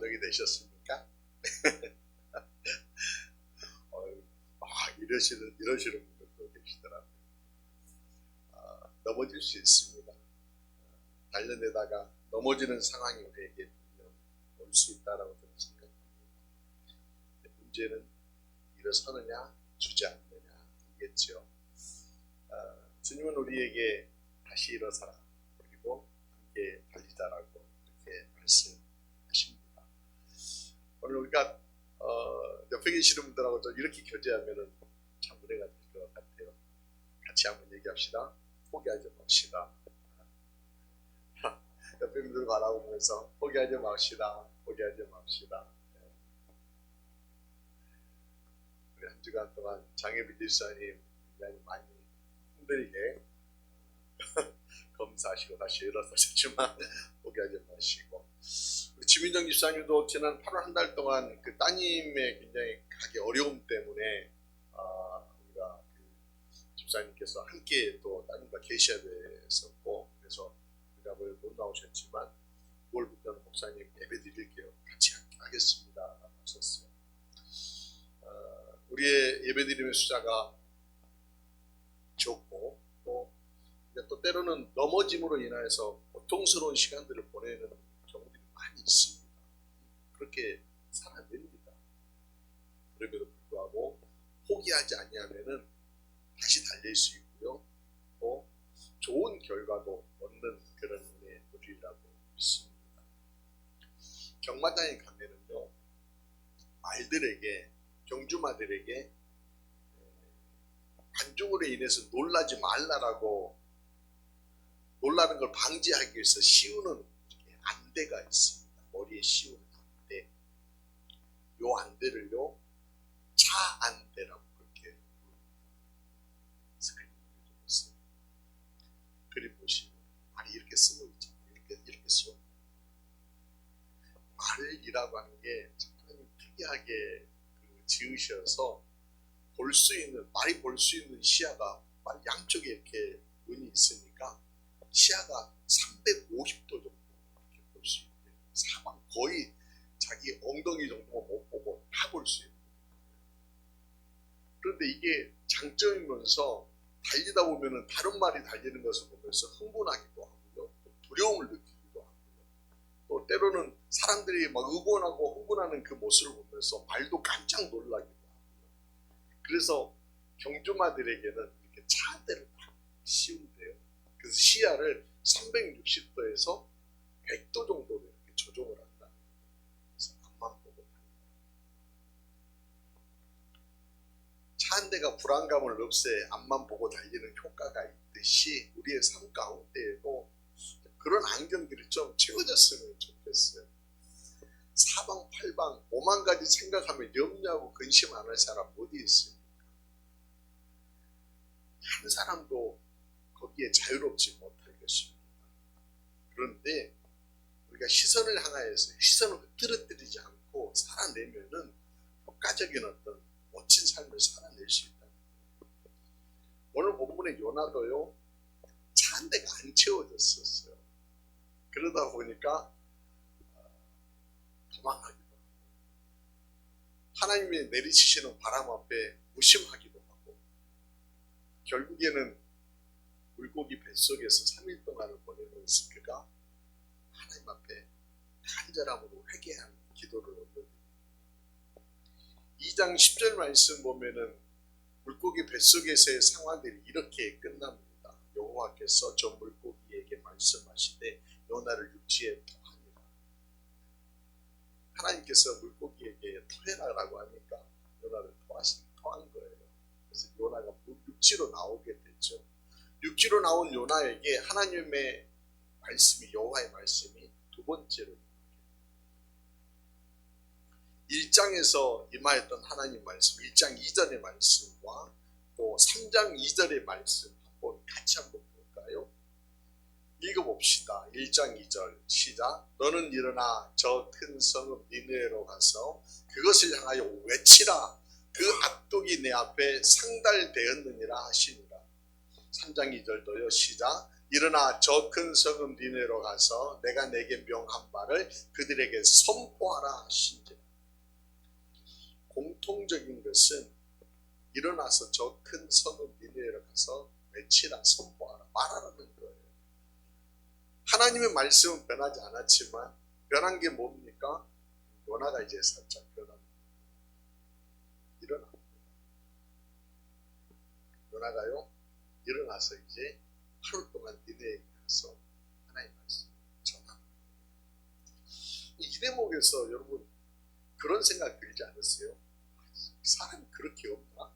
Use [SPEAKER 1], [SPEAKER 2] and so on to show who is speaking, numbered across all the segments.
[SPEAKER 1] 감동이 되셨습니까? 이러시는 분들도 계시더라고요. 넘어질 수 있습니다. 달려내다가 넘어지는 상황이 우리에게 올 수 있다라고 저는 생각합니다. 문제는 일어서느냐 주저앉느냐이겠죠. 주님은 우리에게 다시 일어서라 그리고 함께 달리자라고 이렇게 말씀하십니다. 오늘 우리가 옆에 계시는 분들하고 좀 이렇게 교제하면 참 은혜가 될 것 같아요. 같이 한번 얘기합시다. 포기하지 맙시다. 옆에 분들 바라보면서 포기하지 맙시다. 포기하지 맙시다. 우리 한 주간 동안 장혜비 집사님 굉장히 많이 힘들게 검사하시고 다시 일어서셨지만 포기하지 마시고, 우리 지민정 집사님도 지난 8월 한 달 동안 그 따님의 굉장히 가기 어려움 때문에 우리가 그 집사님께서 함께 또 따님과 계셔야 됐었고, 그래서 우리가 못 나오셨지만 9월부터는 목사님 예배 드릴게요. 같이 하겠습니다. 하셨어요. 우리의 예배 드림의 숫자가 적고 또 때로는 넘어짐으로 인하여서 고통스러운 시간들을 보내는 경우들이 많이 있습니다. 그렇게 살아냅니다. 그럼에도 불구하고 포기하지 아니하면은 다시 달릴 수 있고요. 또 좋은 결과도 얻는 그런 은혜의 도리라고 믿습니다. 경마장에 가면은요, 말들에게, 경주마들에게 관중으로 인해서 놀라지 말라라고, 놀라는 걸 방지하기 위해서 씌우는 안대가 있습니다. 머리에 씌우는 안대. 요 안대를요, 차 안대라고 그렇게 부릅니다. 그래서 그림 보시면 말이 이렇게 쓰고 있잖아요. 이렇게 쓰고. 말이라고 하는 게 상당히 특이하게 지으셔서 말이 볼 수 있는 시야가 말 양쪽에 이렇게 문이 있으니까 시야가 350도 정도 이렇게 볼 수 있대요. 사방 거의 자기 엉덩이 정도만 못 보고 다 볼 수 있는. 그런데 이게 장점이면서 달리다 보면은 다른 말이 달리는 것을 보면서 흥분하기도 하고요, 또 두려움을 느끼기도 하고요, 또 때로는 사람들이 막 응원하고 흥분하는 그 모습을 보면서 말도 깜짝 놀라기도 하고요. 그래서 경주마들에게는 이렇게 차 안대를 딱 씌운대요. 그래서 시야를 360도에서 100도 정도로 이렇게 조정을 한다. 그래서 앞만 보고 달린다. 차 한 대가 불안감을 없애 앞만 보고 달리는 효과가 있듯이 우리의 삶 가운데에도 그런 안경들이 좀 채워졌으면 좋겠어요. 사방팔방 5만 가지 생각하면 염려하고 근심 안 할 사람 어디 있습니까? 한 사람도 거기에 자유롭지 못할 것입니다. 그런데 우리가 시선을 향하여서 시선을 흐트러뜨리지 않고 살아내면은 효과적인 어떤 멋진 삶을 살아낼 수 있다. 오늘 본문의 요나도요, 차 한 대가 안 채워졌었어요. 그러다 보니까 도망가기도 하고, 하나님이 내리치시는 바람 앞에 무심하기도 하고, 결국에는 물고기 뱃속에서 3일 동안을 보내면서 그가 하나님 앞에 간절함으로 회개하는 기도를 올려드립니다. 2장 10절 말씀 보면은 물고기 뱃속에서의 상황들이 이렇게 끝납니다. 여호와께서 저 물고기에게 말씀하시되 요나를 육지에 토하니라. 하나님께서 물고기에게 토해라라고 하니까 요나를 토한 거예요. 그래서 요나가 육지로 나오게 됐죠. 육지로 나온 요나에게 하나님의 말씀이, 여호와의 말씀이 두 번째로 1장에서 임하였던 하나님 말씀, 1장 2절의 말씀과 또 3장 2절의 말씀 같이 한번 볼까요? 읽어봅시다. 1장 2절 시작. 너는 일어나 저 큰 성읍 니느웨로 가서 그것을 향하여 외치라. 그 악독이 내 앞에 상달되었느니라 하시니라. 3장 2절도요. 시작. 일어나 저 큰 성읍 니네로 가서 내가 내게 명한 바를 그들에게 선포하라 하신지라. 공통적인 것은 일어나서 저 큰 성읍 니네로 가서 외치라, 선포하라, 말하라는 거예요. 하나님의 말씀은 변하지 않았지만 변한 게 뭡니까? 요나가 이제 살짝 변합니다. 일어납니다. 요나가요 일어나서 이제 하루 동안 니네에게 가서 하나님의 말씀을 전합니다. 이 대목에서 여러분 그런 생각 들지 않으세요? 사람이 그렇게 없나?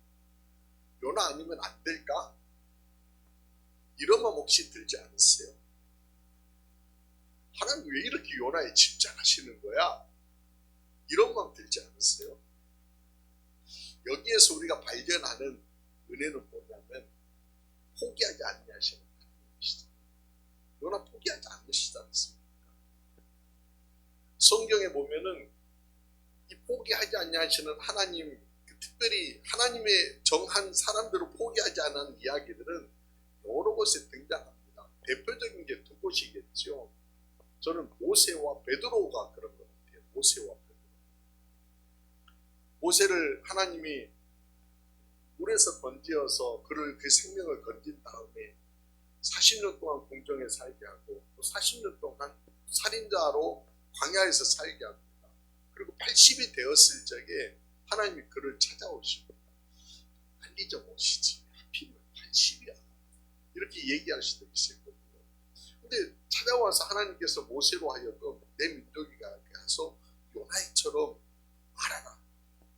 [SPEAKER 1] 요나 아니면 안 될까? 이런 마음 혹시 들지 않으세요? 하나님 왜 이렇게 요나에 집착하시는 거야? 이런 마음 들지 않으세요? 여기에서 우리가 발견하는 은혜는 뭐냐면 포기하지 않으시는 하나님이시다. 요나 포기하지 않으시지 않습니까? 성경에 보면은 이 포기하지 않으시는 하나님, 특별히 하나님의 정한 사람들을 포기하지 않은 이야기들은 여러 곳에 등장합니다. 대표적인 게 두 곳이겠죠. 저는 모세와 베드로가 그런 것 같아요. 모세와 베드로. 모세를 하나님이 물에서 건지어서 그를 그 생명을 건진 다음에 40년 동안 궁정에 살게 하고 또 40년 동안 살인자로 광야에서 살게 합니다. 그리고 80이 되었을 적에 하나님이 그를 찾아오십니다. 빨리 좀 오시지. 하필이면 80이야. 이렇게 얘기할 수도 있을 거고요. 근데 찾아와서 하나님께서 모세로 하여금 내 민족이 가서 요나이처럼 말하라.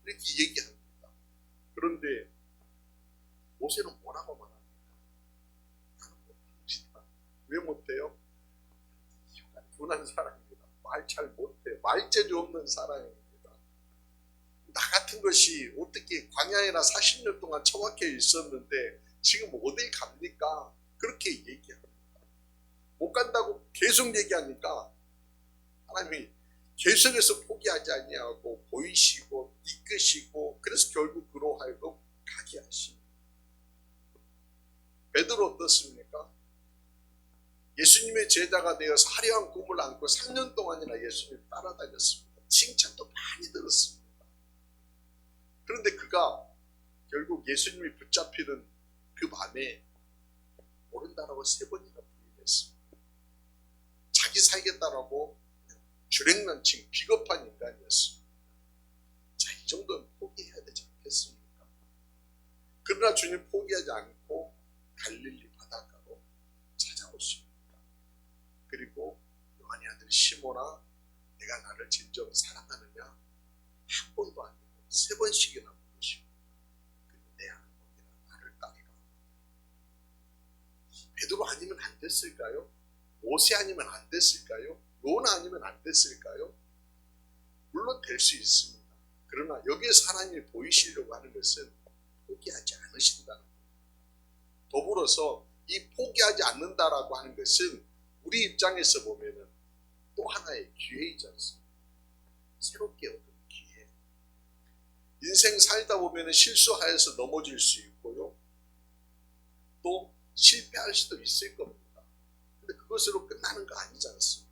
[SPEAKER 1] 이렇게 얘기합니다. 그런데 모세는 뭐라고 말합니까? 나는 못합니다. 왜 못해요? 둔한 사람입니다. 말 잘 못해요. 말재주 없는 사람입니다. 나 같은 것이 어떻게 광야에나 40년 동안 처박혀 있었는데 지금 어딜 갑니까? 그렇게 얘기합니다. 못 간다고 계속 얘기하니까 하나님이 계속해서 포기하지 아니하고 보이시고 이끄시고 그래서 결국 그로 하여금 가게 하십니다. 베드로 어떻습니까? 예수님의 제자가 되어서 화려한 꿈을 안고 3년 동안이나 예수님을 따라다녔습니다. 칭찬도 많이 들었습니다. 그런데 그가 결국 예수님이 붙잡히는 그 밤에 모른다라고 3번이나 부인했습니다. 자기 살겠다라고 주랭난칭 비겁한 인간이었습니다. 자, 이 정도는 포기해야 되지 않겠습니까? 그러나 주님 포기하지 않고 갈릴리 바닷가로 찾아오십니다. 그리고 요한의 아들 시몬아, 내가 나를 진정 사랑하느냐? 한 번도 아니고 3번씩이나 부르십니다. 그리고 내 하는 법이라 나를 따르라. 베드로 아니면 안 됐을까요? 모세 아니면 안 됐을까요? 요나 아니면 안 됐을까요? 물론 될 수 있습니다. 그러나 여기에서 하나님이 보이시려고 하는 것은 포기하지 않으신다는 겁니다. 더불어서 이 포기하지 않는다라고 하는 것은 우리 입장에서 보면은 또 하나의 기회이지 않습니까? 새롭게 얻은 기회. 인생 살다 보면은 실수하여서 넘어질 수 있고요. 또 실패할 수도 있을 겁니다. 근데 그것으로 끝나는 거 아니지 않습니까?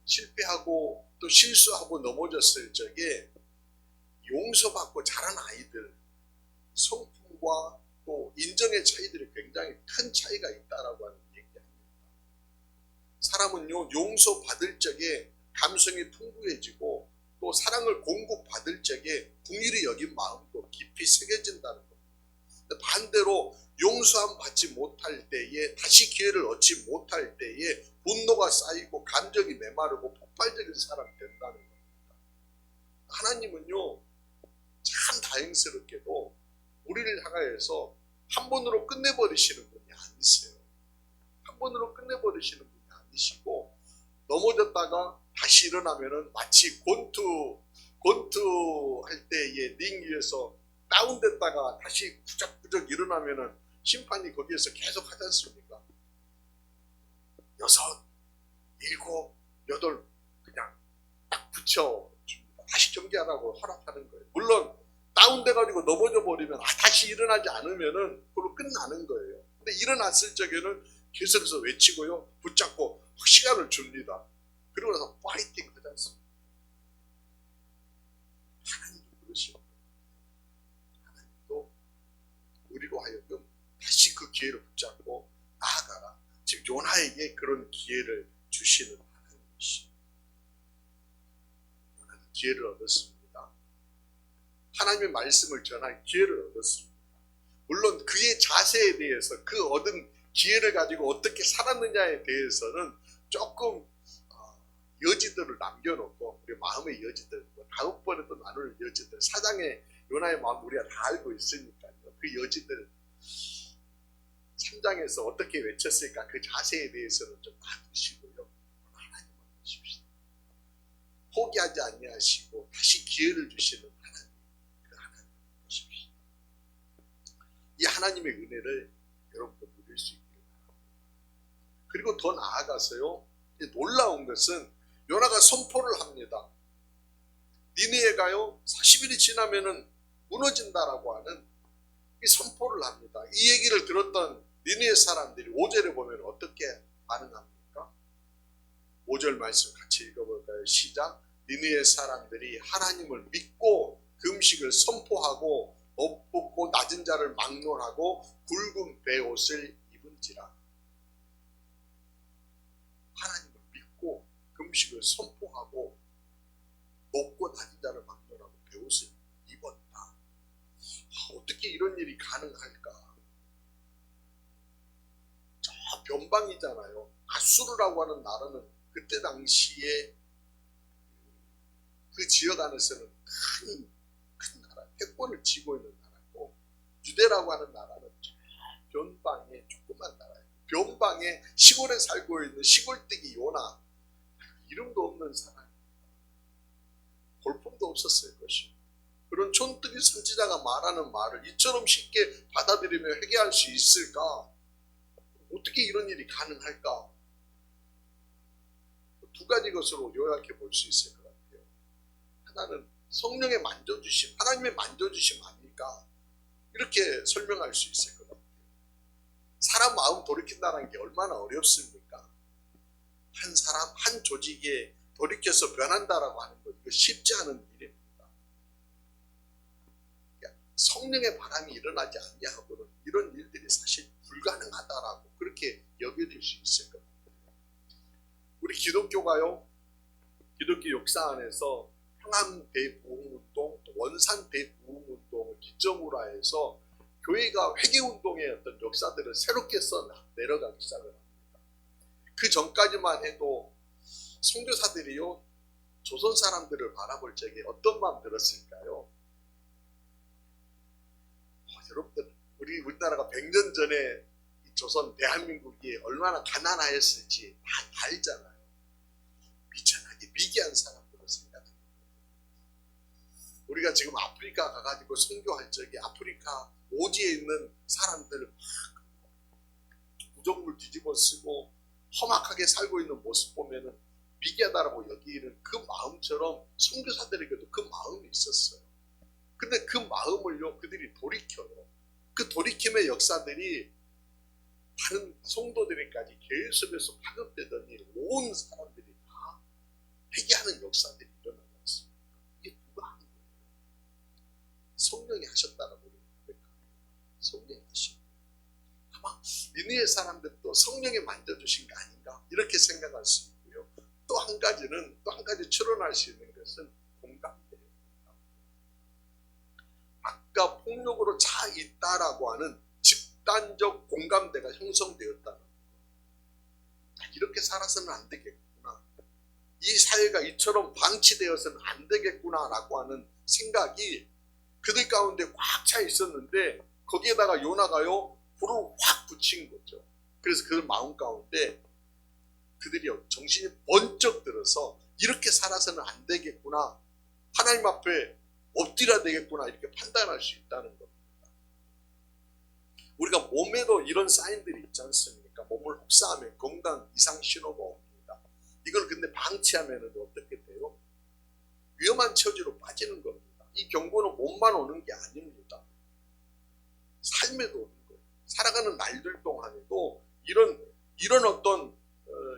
[SPEAKER 1] 실패하고 또 실수하고 넘어졌을 적에 용서받고 자란 아이들 성품과 또 인정의 차이들이 굉장히 큰 차이가 있다라고 하는 얘기합니다. 사람은요 용서받을 적에 감성이 풍부해지고 또 사랑을 공급받을 적에 긍휼히 여긴 마음도 깊이 새겨진다는 겁니다. 반대로 용서함 받지 못할 때에 다시 기회를 얻지 못할 때에 분노가 쌓이고 감정이 메마르고 폭발적인 사람이 된다는 겁니다. 하나님은요 참 다행스럽게도 우리를 향하여서 한 번으로 끝내버리시는 분이 아니세요. 한 번으로 끝내버리시는 분이 아니시고 넘어졌다가 다시 일어나면은 마치 권투 할 때의 링 위에서 다운됐다가 다시 구적구적 일어나면은 심판이 거기에서 계속 하지 않습니까? 6, 7, 8 그냥 딱 붙여줍니다. 다시 경기하라고 허락하는 거예요. 물론 다운돼가지고 넘어져 버리면 다시 일어나지 않으면은 그걸로 끝나는 거예요. 근데 일어났을 적에는 계속해서 외치고요. 붙잡고 시간을 줍니다. 그러고 나서 파이팅 하지 않습니다. 하나님도 그러시고 하나님도 우리로 하여금 다시 그 기회를 붙잡고 나아가라. 지금 요나에게 그런 기회를 주시는 하나님이십니다. 요나는 기회를 얻었습니다. 하나님의 말씀을 전할 기회를 얻었습니다. 물론 그의 자세에 대해서 그 얻은 기회를 가지고 어떻게 살았느냐에 대해서는 조금 여지들을 남겨놓고 우리 마음의 여지들, 다음번에도 나눌 여지들, 사장의 요나의 마음 우리가 다 알고 있으니까요. 그 여지들 3장에서 어떻게 외쳤을까 그 자세에 대해서는 좀 놔두시고요. 하나님만 보십시오. 포기하지 아니하시고 다시 기회를 주시는 하나님, 그 하나님 보십시오. 이 하나님의 은혜를 여러분도 누릴 수 있기를 바랍니다. 그리고 더 나아가서요, 놀라운 것은 요나가 선포를 합니다. 니느웨가요 40일이 지나면은 무너진다라고 하는 이 선포를 합니다. 이 얘기를 들었던 니느웨 사람들이 5절에 보면 어떻게 반응합니까? 5절 말씀 같이 읽어볼까요? 시작. 니느웨 사람들이 하나님을 믿고 그 음식을 선포하고 옷벗고 낮은 자를 막론하고 굵은 베옷을 입은지라. 하나님을 믿고 그 음식을 선포하고 먹고 낮은 자를 막론하고 베옷을 입었다. 어떻게 이런 일이 가능할까? 저 변방이잖아요. 아수르라고 하는 나라는 그때 당시에 그 지역 안에서는 큰 나라, 패권을 쥐고 있는 나라고, 유대라고 하는 나라는 변방의 조그만 나라예요. 변방의 시골에 살고 있는 시골뜨기 요나, 이름도 없는 사람, 볼품도 없었을 것이고, 그런 촌뜨기 선지자가 말하는 말을 이처럼 쉽게 받아들이며 회개할 수 있을까? 어떻게 이런 일이 가능할까? 두 가지 것으로 요약해 볼 수 있을 것 같아요. 하나는 성령의 만져주심, 하나님의 만져주심 아닐까? 이렇게 설명할 수 있을 것 같아요. 사람 마음 돌이킨다는 게 얼마나 어렵습니까? 한 사람, 한 조직에 돌이켜서 변한다라고 하는 것, 이거 쉽지 않은 일입니다. 성령의 바람이 일어나지 않냐고는 이런 일들이 사실 불가능하다라고 그렇게 여겨질 수 있을 것 같아요. 우리 기독교가요, 기독교 역사 안에서 평안 대부흥운동, 원산 대부흥운동을 기점으로 해서 교회가 회개운동의 어떤 역사들을 새롭게 내려가기 시작을 합니다. 그 전까지만 해도 선교사들이요, 조선 사람들을 바라볼 적에 어떤 마음 들었을까요? 여러분들, 우리나라가 100년 전에 조선 대한민국이 얼마나 가난하였을지 다 알잖아요. 미천하게 미개한 사람들을 생각합니다. 우리가 지금 아프리카 가가지고 선교할 적에 아프리카 오지에 있는 사람들을 막 구정물 뒤집어 쓰고 험악하게 살고 있는 모습 보면은 미개하다라고 여기는 그 마음처럼 선교사들에게도 그 마음이 있었어요. 근데 그 마음을요, 그들이 돌이켜요. 그 돌이킴의 역사들이 다른 성도들에까지 계속해서 파급되더니 온 사람들이 다 회개하는 역사들이 일어나지 않습니까? 이게 누가 하는 거예요? 성령이 하셨다라고 고백합니다. 성령이 하신 거예요. 아마 니느웨 사람들도 성령이 만져주신 거 아닌가? 이렇게 생각할 수 있고요. 또 한 가지 추론할 수 있는 것은 공감대예요. 아까 폭력으로 차 있다라고 하는 집단적 공감대가 형성되었다는 것. 이렇게 살아서는 안 되겠구나. 이 사회가 이처럼 방치되어서는 안 되겠구나라고 하는 생각이 그들 가운데 꽉 차 있었는데 거기에다가 요나가요 불을 확 붙인 거죠. 그래서 그 마음 가운데 그들이 정신이 번쩍 들어서 이렇게 살아서는 안 되겠구나. 하나님 앞에 엎드려야 되겠구나. 이렇게 판단할 수 있다는 겁니다. 우리가 몸에도 이런 사인들이 있지 않습니까? 몸을 혹사하면 건강 이상 신호가 옵니다. 이걸 근데 방치하면 어떻게 돼요? 위험한 처지로 빠지는 겁니다. 이 경고는 몸만 오는 게 아닙니다. 삶에도 오는 거예요. 살아가는 날들 동안에도 이런 이런 어떤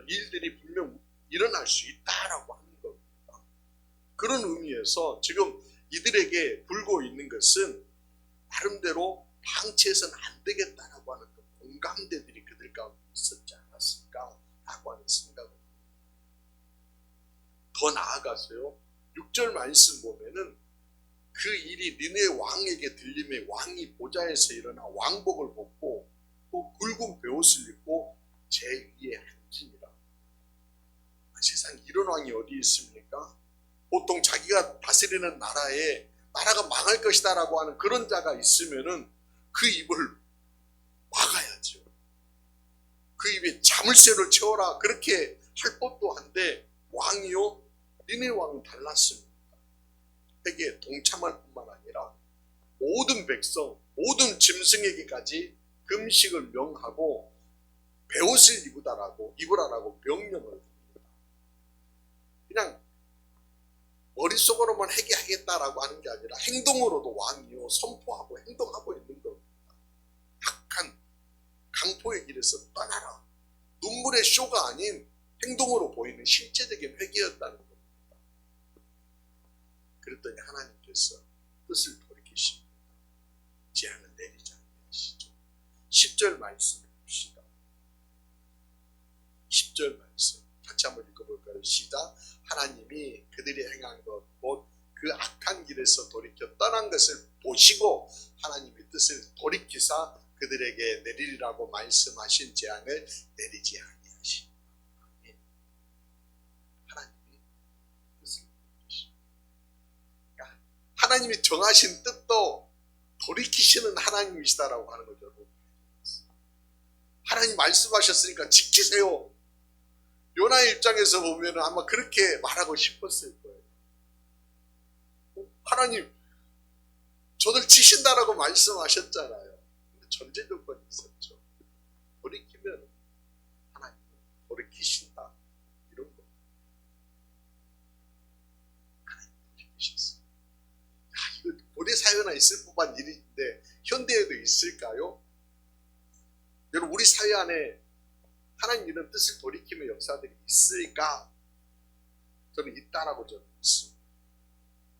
[SPEAKER 1] 일들이 분명 일어날 수 있다라고 하는 겁니다. 그런 의미에서 지금 이들에게 불고 있는 것은 나름대로 방치해서는 안 되겠다라고 하는 그 공감대들이 그들 가운데 있었지 않았을까라고 하는 생각을 합니다. 더 나아가서요, 6절 말씀 보면은 그 일이 니네 왕에게 들림에 왕이 보좌에서 일어나 왕복을 벗고 또 굵은 베옷을 입고 제 위에 앉으니라. 세상에 이런 왕이 어디 있습니까? 보통 자기가 다스리는 나라에 나라가 망할 것이다 라고 하는 그런 자가 있으면은 그 입을 막아야죠. 그 입에 자물쇠를 채워라 그렇게 할 법도 한데, 왕이요, 니네 왕은 달랐습니다. 회개에 동참할 뿐만 아니라 모든 백성, 모든 짐승에게까지 금식을 명하고 베옷을 입으라라고 명령을 합니다. 그냥 머릿속으로만 회개하겠다라고 하는 게 아니라 행동으로도 왕이요 선포하고 행동하고 있는 겁니다. 악한 강포의 길에서 떠나라. 눈물의 쇼가 아닌 행동으로 보이는 실제적인 회개였다는 겁니다. 그랬더니 하나님께서 뜻을 돌이키십니다. 제한을 내리지 않으시죠. 10절 말씀 봅시다. 10절 말씀 같이 한번 읽어볼까요? 시작. 하나님이 그들이 행한 것 곧 그 악한 길에서 돌이켜 떠난 것을 보시고 하나님의 뜻을 돌이키사 그들에게 내리리라고 말씀하신 재앙을 내리지 아니하시니. 하나님이 뜻을 돌이키십니다. 그러니까 하나님이 정하신 뜻도 돌이키시는 하나님이시다라고 하는 거죠. 하나님 말씀하셨으니까 지키세요. 요나의 입장에서 보면 아마 그렇게 말하고 싶었을 거예요. 하나님, 저들 치신다라고 말씀하셨잖아요. 근데 전제 조건이 있었죠. 돌이키면 하나님은 돌이키신다. 이런 거. 하나님 돌이키셨어요. 이거 고대 사회나 있을 법한 일인데 현대에도 있을까요? 여러분, 우리 사회 안에 하나님 이런 뜻을 돌이키는 역사들이 있을까? 저는 있다라고 저는 믿습니다.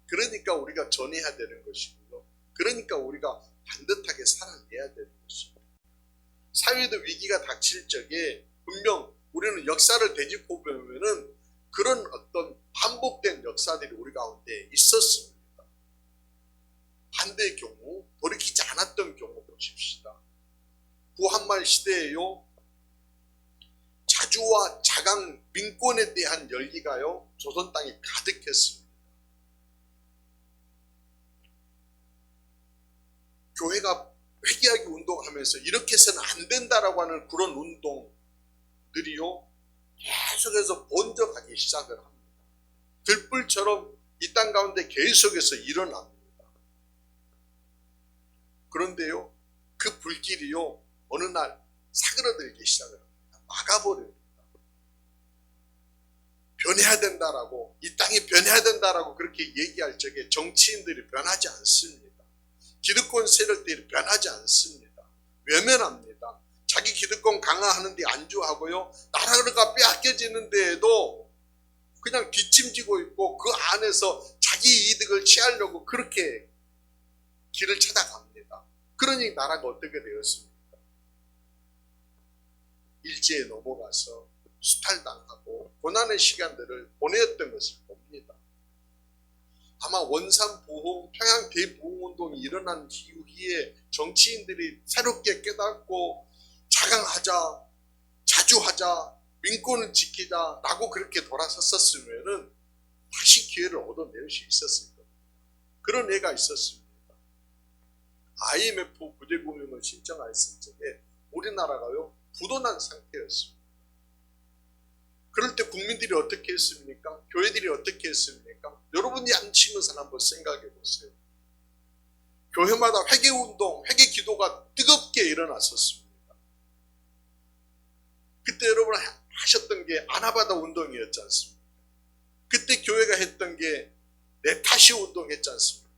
[SPEAKER 1] 그러니까 우리가 전해야 되는 것이고요. 그러니까 우리가 반듯하게 살아내야 되는 것입니다. 사회도 위기가 닥칠 적에 분명 우리는 역사를 되짚어 보면은 그런 어떤 반복된 역사들이 우리 가운데 있었습니다. 반대의 경우, 돌이키지 않았던 경우 보십시다. 구한말 시대에요, 자주와 자강 민권에 대한 열기가요 조선 땅에 가득했습니다. 교회가 회개하기 운동하면서 이렇게 해서는 안 된다라고 하는 그런 운동들이요 계속해서 번져가기 시작을 합니다. 들불처럼 이 땅 가운데 계속해서 일어납니다. 그런데요, 그 불길이요 어느 날 사그러들기 시작을 합니다. 막아버립니다. 변해야 된다라고, 이 땅이 변해야 된다라고 그렇게 얘기할 적에 정치인들이 변하지 않습니다. 기득권 세력들이 변하지 않습니다. 외면합니다. 자기 기득권 강화하는 데 안주하고요, 나라가 빼앗겨지는 데에도 그냥 뒷짐지고 있고 그 안에서 자기 이득을 취하려고 그렇게 길을 찾아갑니다. 그러니 나라가 어떻게 되었습니까? 일제에 넘어가서 수탈당하고 고난의 시간들을 보냈던 것을 봅니다. 아마 원산보호, 평양 대보호운동이 일어난 이후에 정치인들이 새롭게 깨닫고 자강하자, 자주하자, 민권을 지키자 라고 그렇게 돌아섰었으면 다시 기회를 얻어낼 수 있었을 겁니다. 그런 애가 있었습니다. IMF 부재금융을 신청했을 적에 우리나라가요 부도난 상태였습니다. 그럴 때 국민들이 어떻게 했습니까? 교회들이 어떻게 했습니까? 여러분이 안 치는 사람 한번 생각해 보세요. 교회마다 회개운동, 회개기도가 뜨겁게 일어났었습니다. 그때 여러분 하셨던 게 아나바다 운동이었지 않습니까? 그때 교회가 했던 게 내 탓이 운동했지 않습니까?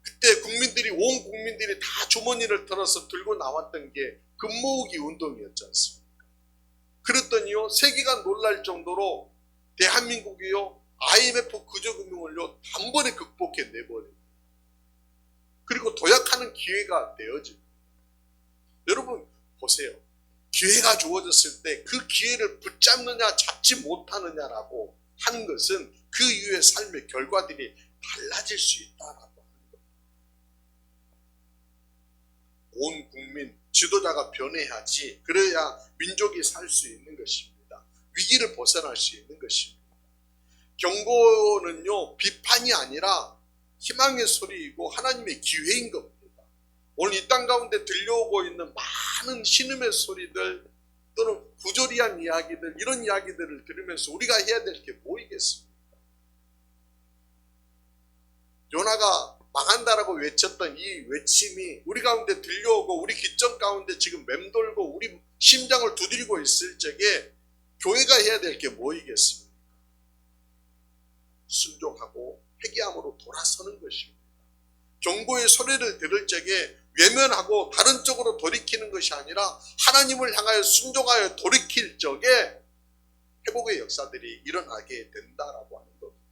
[SPEAKER 1] 그때 국민들이, 온 국민들이 다 주머니를 털어서 들고 나왔던 게 금모으기 운동이었지 않습니까? 그랬더니요, 세계가 놀랄 정도로 대한민국이요, IMF 구조금융을요, 단번에 극복해 내버립니다. 그리고 도약하는 기회가 되어집니다. 여러분 보세요. 기회가 주어졌을 때 그 기회를 붙잡느냐 잡지 못하느냐라고 하는 것은 그 이후의 삶의 결과들이 달라질 수 있다라고 하는 겁니다. 온 국민 지도자가 변해야지, 그래야 민족이 살 수 있는 것입니다. 위기를 벗어날 수 있는 것입니다. 경고는요, 비판이 아니라 희망의 소리이고 하나님의 기회인 겁니다. 오늘 이 땅 가운데 들려오고 있는 많은 신음의 소리들 또는 부조리한 이야기들, 이런 이야기들을 들으면서 우리가 해야 될 게 뭐이겠습니까? 요나가 망한다라고 외쳤던 이 외침이 우리 가운데 들려오고 우리 귓정 가운데 지금 맴돌고 우리 심장을 두드리고 있을 적에 교회가 해야 될 게 뭐이겠습니까? 순종하고 회개함으로 돌아서는 것입니다. 경고의 소리를 들을 적에 외면하고 다른 쪽으로 돌이키는 것이 아니라 하나님을 향하여 순종하여 돌이킬 적에 회복의 역사들이 일어나게 된다라고 하는 겁니다.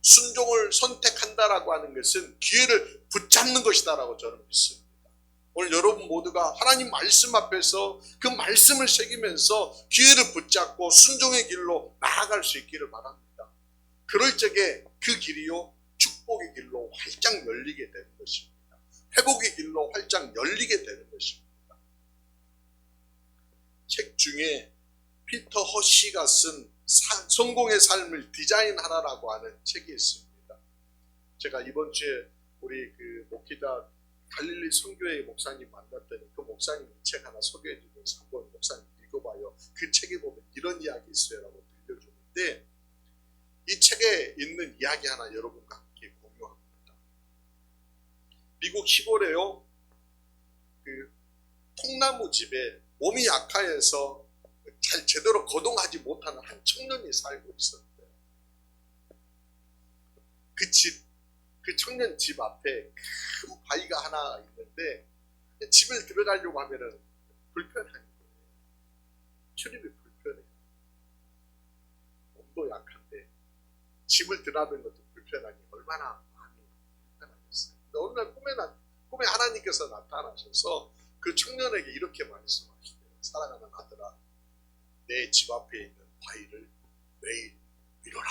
[SPEAKER 1] 순종을 선택한다라고 하는 것은 기회를 붙잡는 것이다라고 저는 믿습니다. 오늘 여러분 모두가 하나님 말씀 앞에서 그 말씀을 새기면서 기회를 붙잡고 순종의 길로 나아갈 수 있기를 바랍니다. 그럴 적에 그 길이요, 축복의 길로 활짝 열리게 되는 것입니다. 회복의 길로 활짝 열리게 되는 것입니다. 책 중에 피터 허시가 쓴 성공의 삶을 디자인하라라고 하는 책이 있습니다. 제가 이번 주에 우리 그 목회자 갈릴리 선교회 목사님 만났더니 그 목사님 이 책 하나 소개해 주면서 한번 목사님 읽어봐요. 그 책에 보면 이런 이야기 있어요라고 들려주는데, 이 책에 있는 이야기 하나 여러분과 함께 공유합니다. 미국 시골에요, 그 통나무 집에 몸이 약하여서 잘 제대로 거동하지 못하는 한 청년이 살고 있었대요. 그 청년 집 앞에 큰 바위가 하나 있는데 집을 들어가려고 하면은 불편한 거예요. 출입이 불편해요. 몸도 약한데 집을 드나드는 것도 불편하니 얼마나 마음이 불편하겠어요. 근데 어느 날 꿈에 하나님께서 나타나셔서 그 청년에게 이렇게 말씀하시대요. 사랑하는 아들아, 내 집 앞에 있는 바위를 매일 밀어라.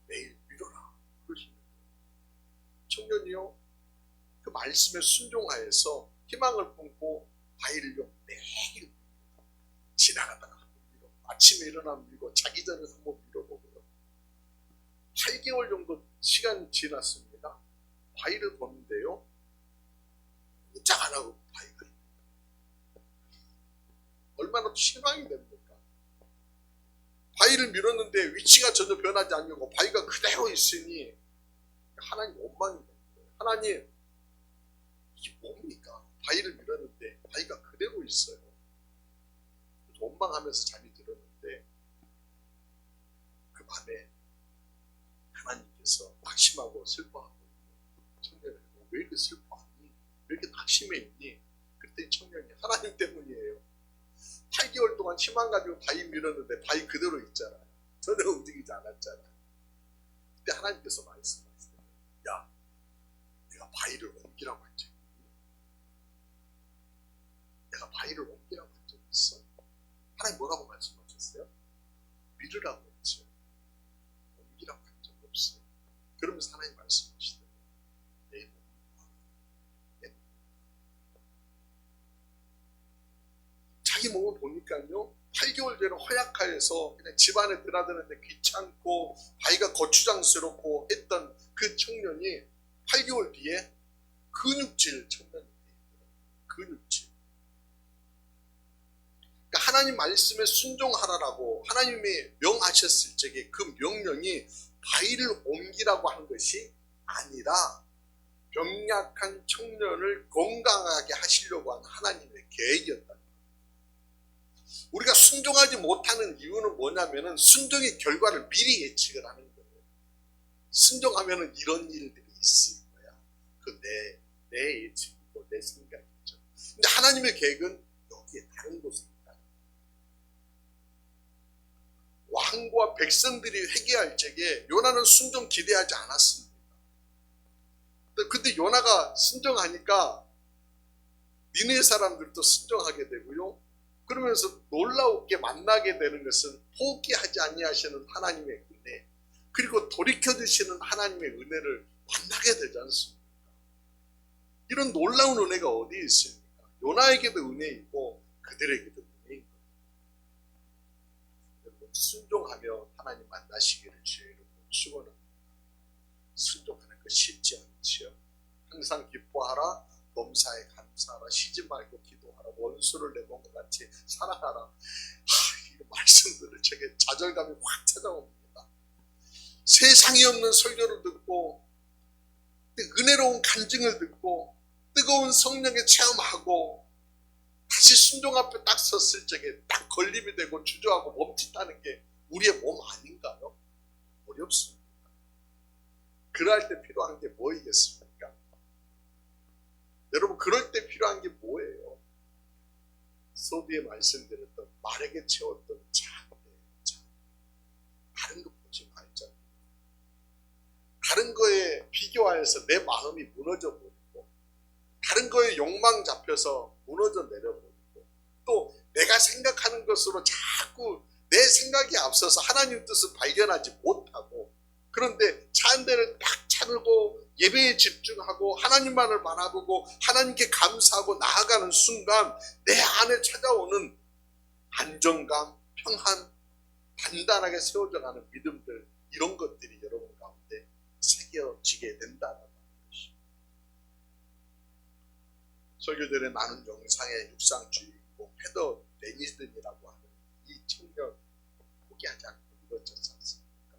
[SPEAKER 1] 매일 밀어라. 그러시는 거예요. 청년이요, 그 말씀에 순종하여서 희망을 품고 바위를요 매일 지나가다가 한번 밀어, 아침에 일어나면 밀고 자기 전에 한번 밀어보고요. 8개월 정도 시간이 지났습니다. 바위를 보는데요, 꼼짝 안 하고 바위가 있는 거예요. 얼마나 실망이 됩니까? 바위를 밀었는데 위치가 전혀 변하지 않고 바위가 그대로 있으니 하나님 원망이 됩니다. 하나님, 이게 뭡니까? 바위를 밀었는데 바위가 그대로 있어요. 원망하면서 잠이 들었는데 그 밤에 하나님께서 낙심하고 슬퍼하고 있는 청년을 왜 이렇게 슬퍼하니? 왜 이렇게 낙심해 있니? 그때 청년이 하나님 때문이에요. 8개월 동안 희망 가지고 바위 밀었는데 바위 그대로 있잖아요. 전혀 움직이지 않았잖아요. 그때 하나님께서 말씀하시대요. 야, 내가 바위를 옮기라고 한 적이 있니? 내가 바위를 옮기라고 한 적이 있어? 하나님 뭐라고 말씀하셨어요? 밀으라고 했죠. 옮기라고 한 적이 없어요. 그러면서 하나님 말씀하시더라고요. 내 몸을 보아라. 내 몸을 보아라. 자기 몸을 보니까요, 8개월 전에 허약하여서 그냥 집안에 드나드는데 귀찮고 바위가 거추장스럽고 했던 그 청년이 8개월 뒤에 근육질 청년이 되더라고요. 근육질. 그러니까 하나님 말씀에 순종하라라고 하나님이 명하셨을 적에 그 명령이 바위를 옮기라고 한 것이 아니라 병약한 청년을 건강하게 하시려고 하는 하나님의 계획이었다는 거예요. 우리가 순종하지 못하는 이유는 뭐냐면은 순종의 결과를 미리 예측을 하는 거예요. 순종하면은 이런 일들이 있을 거야. 그 내 예측이고 내 생각이죠. 근데 하나님의 계획은 여기에 다른 곳에 있다. 왕과 백성들이 회개할 적에 요나는 순종 기대하지 않았습니다. 근데 요나가 순종하니까 니네 사람들도 순종하게 되고요. 그러면서 놀라웠게 만나게 되는 것은 포기하지 아니하시는 하나님의 은혜, 그리고 돌이켜주시는 하나님의 은혜를 만나게 되지 않습니까? 이런 놀라운 은혜가 어디에 있습니까? 요나에게도 은혜 있고 그들에게도 은혜 있고, 여러분 순종하며 하나님 만나시기를 주의 이름으로 축원합니다. 순종하는 것 쉽지 않지요. 항상 기뻐하라, 범사에 감사하라, 쉬지 말고 기도하라, 원수를 내 몸과 같이 사랑하라. 이 말씀들을 제게 좌절감이 확 찾아옵니다. 세상이 없는 설교를 듣고 은혜로운 간증을 듣고 뜨거운 성령의 체험하고 다시 순종 앞에 딱 섰을 적에 딱 걸림이 되고 주저하고 멈칫하는 게 우리의 몸 아닌가요? 어렵습니다. 그럴 때 필요한 게 뭐이겠습니까? 여러분, 그럴 때 필요한 게 뭐예요? 서두에 말씀드렸던 말에게 채웠던 차인데, 다른 거 보지 말자. 다른 거에 비교하여서 내 마음이 무너져 버리고, 다른 거에 욕망 잡혀서 무너져 내려버리고, 또 내가 생각하는 것으로 자꾸 내 생각이 앞서서 하나님 뜻을 발견하지 못하고, 그런데 차 한 대를 딱 차고 예배에 집중하고 하나님만을 바라보고 하나님께 감사하고 나아가는 순간 내 안에 찾아오는 안정감, 평안, 단단하게 세워져가는 믿음들, 이런 것들이 여러분 가운데 새겨지게 된다는 것입니다. 설교전에 나눈 영상의 육상주의고 페더 데니든이라고 하는 이 청년 포기하지 않고 이루어졌지 않습니까?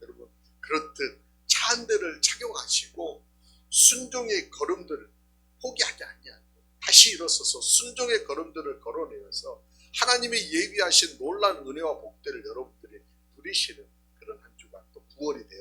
[SPEAKER 1] 여러분, 그렇듯 차 한 대를 착용하시고 순종의 걸음들을 포기하지 아니하고 다시 일어서서 순종의 걸음들을 걸어내면서 하나님이 예비하신 놀라운 은혜와 복들을 여러분들이 누리시는 그런 한 주간 또 9월이 되어